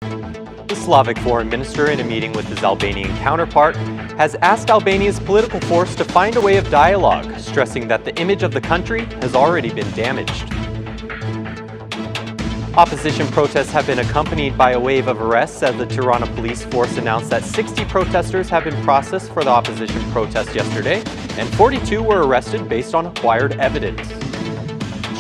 The Slavic foreign minister, in a meeting with his Albanian counterpart, has asked Albania's political force to find a way of dialogue, stressing that the image of the country has already been damaged. Opposition protests have been accompanied by a wave of arrests as the Tirana police force announced that 60 protesters have been processed for the opposition protest yesterday, and 42 were arrested based on acquired evidence.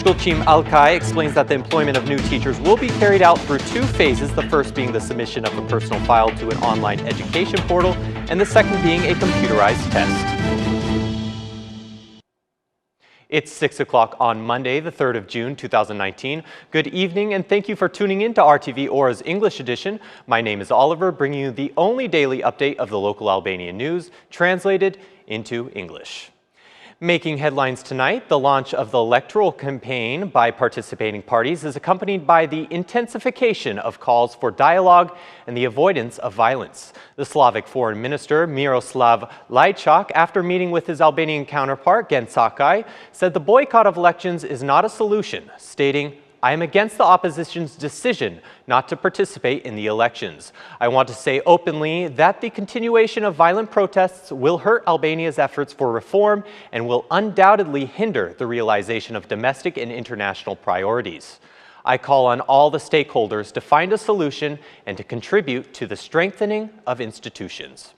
Shkulchim Alkai explains that the employment of new teachers will be carried out through two phases, the first being the submission of a personal file to an online education portal, and the second being a computerized test. It's 6 o'clock on Monday, the 3rd of June, 2019. Good evening, and thank you for tuning in to RTV Ora's English edition. My name is Oliver, bringing you the only daily update of the local Albanian news, translated into English. Making headlines tonight, the launch of the electoral campaign by participating parties is accompanied by the intensification of calls for dialogue and the avoidance of violence. The Slavic foreign minister, Miroslav Lajčák, after meeting with his Albanian counterpart, Gen Sakai, said the boycott of elections is not a solution, stating, "I am against the opposition's decision not to participate in the elections. I want to say openly that the continuation of violent protests will hurt Albania's efforts for reform and will undoubtedly hinder the realization of domestic and international priorities. I call on all the stakeholders to find a solution and to contribute to the strengthening of institutions."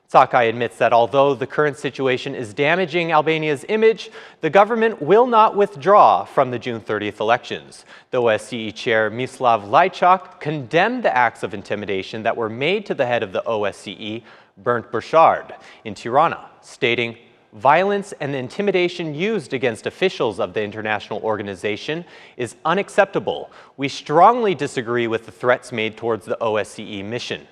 Sakai admits that although the current situation is damaging Albania's image, the government will not withdraw from the June 30th elections. The OSCE chair, Miroslav Lajčák, condemned the acts of intimidation that were made to the head of the OSCE, Bernd Burchard, in Tirana, stating, "Violence and the intimidation used against officials of the international organization is unacceptable. We strongly disagree with the threats made towards the OSCE mission."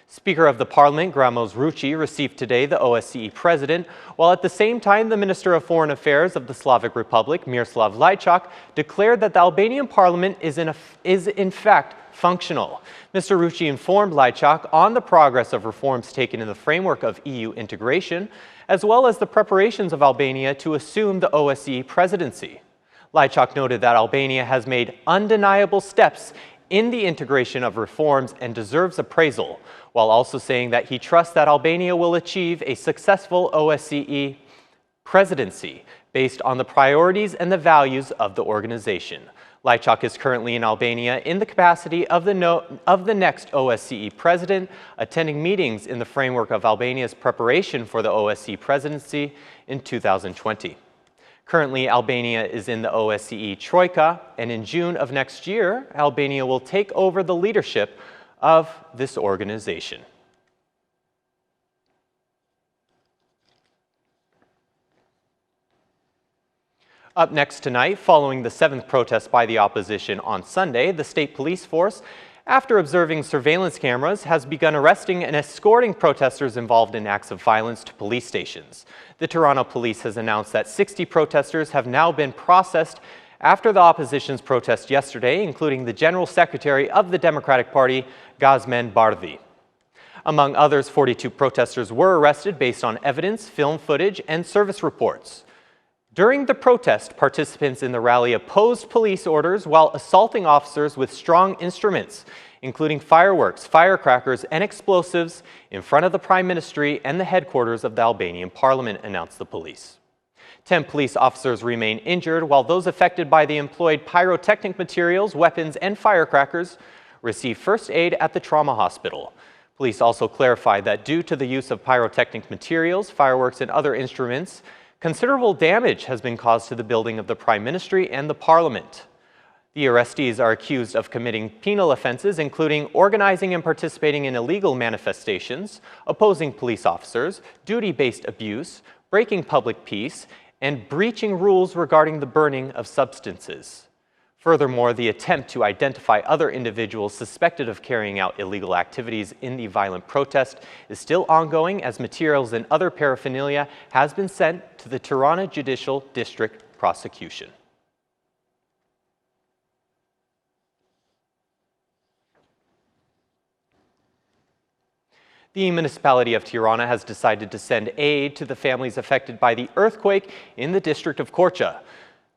Speaker of the Parliament, Gramos Rucci, received today the OSCE president, while at the same time the Minister of Foreign Affairs of the Slavic Republic, Miroslav Lajčák, declared that the Albanian parliament is in fact functional. Mr. Rucci informed Lajčák on the progress of reforms taken in the framework of EU integration, as well as the preparations of Albania to assume the OSCE presidency. Lajčák noted that Albania has made undeniable steps in the integration of reforms and deserves appraisal, while also saying that he trusts that Albania will achieve a successful OSCE presidency based on the priorities and the values of the organization. Lajčák is currently in Albania in the capacity of the next OSCE president, attending meetings in the framework of Albania's preparation for the OSCE presidency in 2020. Currently, Albania is in the OSCE Troika, and in June of next year, Albania will take over the leadership of this organization. Up next tonight, following the 7th protest by the opposition on Sunday, the state police force, after observing surveillance cameras, has begun arresting and escorting protesters involved in acts of violence to police stations. The Tirana police has announced that 60 protesters have now been processed after the opposition's protest yesterday, including the General Secretary of the Democratic Party, Gazmen Bardhi. Among others, 42 protesters were arrested based on evidence, film footage, and service reports. During the protest, participants in the rally opposed police orders while assaulting officers with strong instruments, including fireworks, firecrackers, and explosives in front of the Prime Ministry and the headquarters of the Albanian Parliament, announced the police. 10 police officers remain injured, while those affected by the employed pyrotechnic materials, weapons, and firecrackers receive first aid at the trauma hospital. Police also clarified that due to the use of pyrotechnic materials, fireworks, and other instruments, considerable damage has been caused to the building of the Prime Ministry and the Parliament. The arrestees are accused of committing penal offenses, including organizing and participating in illegal manifestations, opposing police officers, duty-based abuse, breaking public peace, and breaching rules regarding the burning of substances. Furthermore, the attempt to identify other individuals suspected of carrying out illegal activities in the violent protest is still ongoing, as materials and other paraphernalia has been sent to the Tirana Judicial District Prosecution. The municipality of Tirana has decided to send aid to the families affected by the earthquake in the district of Korça.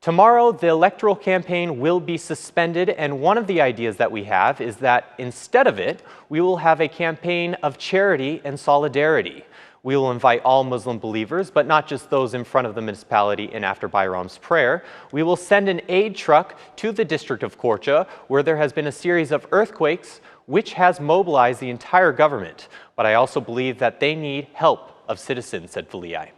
Tomorrow, the electoral campaign will be suspended, and one of the ideas that we have is that instead of it, we will have a campaign of charity and solidarity. We will invite all Muslim believers, but not just those in front of the municipality and after Bayram's prayer. We will send an aid truck to the district of Korcha, where there has been a series of earthquakes, which has mobilized the entire government. But I also believe that they need help of citizens, said Valiai.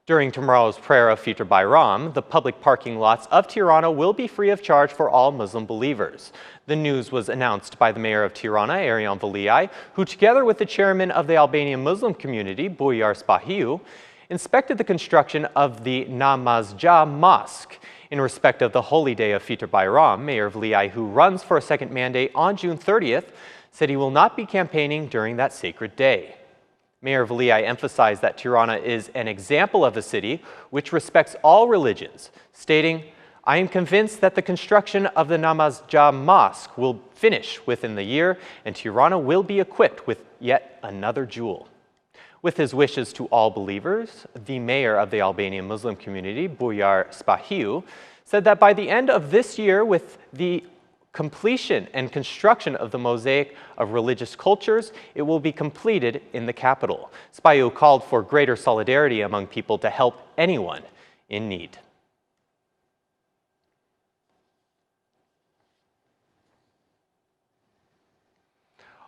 During tomorrow's prayer of Fitr Bayram, the public parking lots of Tirana will be free of charge for all Muslim believers. The news was announced by the mayor of Tirana, Aryan Valiai, who together with the chairman of the Albanian Muslim community, Bujar Spahiu, inspected the construction of the Namazja Mosque. In respect of the holy day of Fitr Bayram, Mayor Valiai, who runs for a second mandate on June 30th, said he will not be campaigning during that sacred day. Mayor Valiai emphasized that Tirana is an example of a city which respects all religions, stating, "I am convinced that the construction of the Namazja Mosque will finish within the year, and Tirana will be equipped with yet another jewel." With his wishes to all believers, the mayor of the Albanian Muslim community, Bujar Spahiu, said that by the end of this year, with the completion and construction of the mosaic of religious cultures, it will be completed in the capital. Spahiu called for greater solidarity among people to help anyone in need.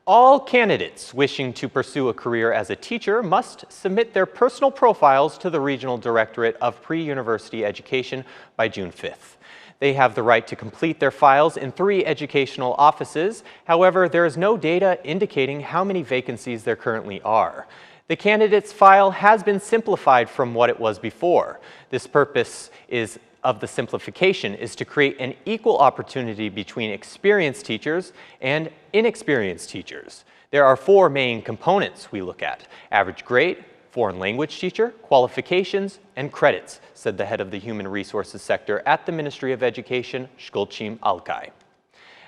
All candidates wishing to pursue a career as a teacher must submit their personal profiles to the Regional Directorate of Pre-University Education by June 5th. They have the right to complete their files in 3 educational offices. However, there is no data indicating how many vacancies there currently are. The candidate's file has been simplified from what it was before. This purpose of the simplification is to create an equal opportunity between experienced teachers and inexperienced teachers. There are 4 main components we look at: average grade, foreign language teacher, qualifications, and credits, said the head of the human resources sector at the Ministry of Education, Shkolchim Alkay.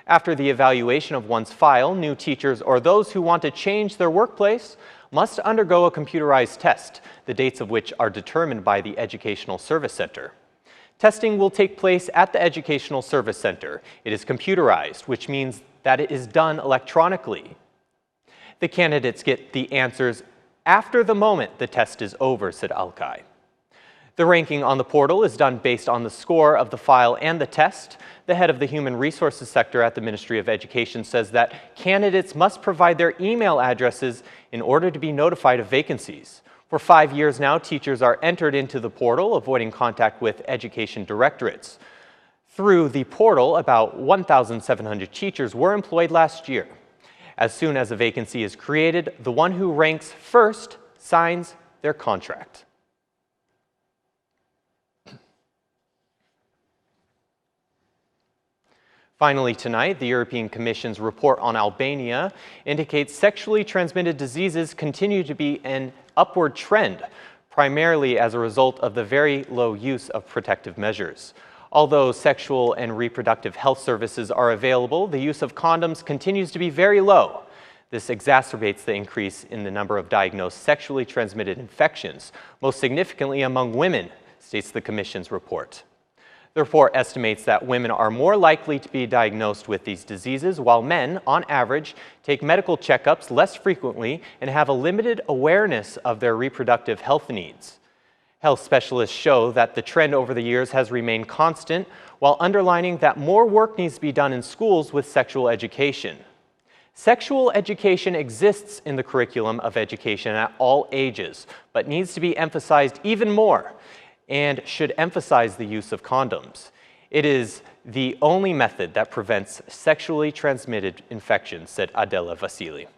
After the evaluation of one's file, new teachers or those who want to change their workplace must undergo a computerized test, the dates of which are determined by the Educational Service Center. Testing will take place at the Educational Service Center. It is computerized, which means that it is done electronically. The candidates get the answers after the moment the test is over, said Alkay. The ranking on the portal is done based on the score of the file and the test. The head of the human resources sector at the Ministry of Education says that candidates must provide their email addresses in order to be notified of vacancies. For 5 years now, teachers are entered into the portal, avoiding contact with education directorates. Through the portal, about 1,700 teachers were employed last year. As soon as a vacancy is created, the one who ranks first signs their contract. Finally tonight, the European Commission's report on Albania indicates sexually transmitted diseases continue to be an upward trend, primarily as a result of the very low use of protective measures. Although sexual and reproductive health services are available, the use of condoms continues to be very low. This exacerbates the increase in the number of diagnosed sexually transmitted infections, most significantly among women, states the Commission's report. The report estimates that women are more likely to be diagnosed with these diseases, while men, on average, take medical checkups less frequently and have a limited awareness of their reproductive health needs. Health specialists show that the trend over the years has remained constant, while underlining that more work needs to be done in schools with sexual education. Sexual education exists in the curriculum of education at all ages, but needs to be emphasized even more and should emphasize the use of condoms. It is the only method that prevents sexually transmitted infections, said Adela Vasili.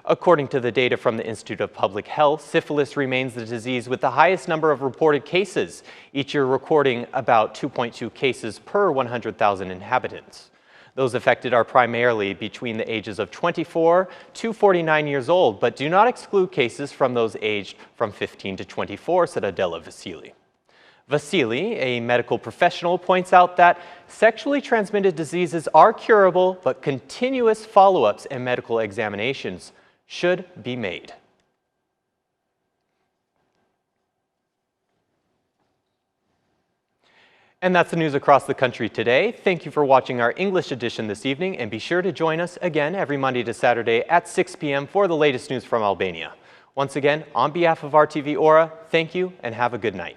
According to the data from the Institute of Public Health, syphilis remains the disease with the highest number of reported cases, each year recording about 2.2 cases per 100,000 inhabitants. Those affected are primarily between the ages of 24 to 49 years old, but do not exclude cases from those aged from 15 to 24, said Adela Vasili. Vasili, a medical professional, points out that sexually transmitted diseases are curable, but continuous follow-ups and medical examinations should be made. And that's the news across the country today. Thank you for watching our English edition this evening, and be sure to join us again every Monday to Saturday at 6 p.m. for the latest news from Albania. Once again, on behalf of RTV Ora, thank you and have a good night.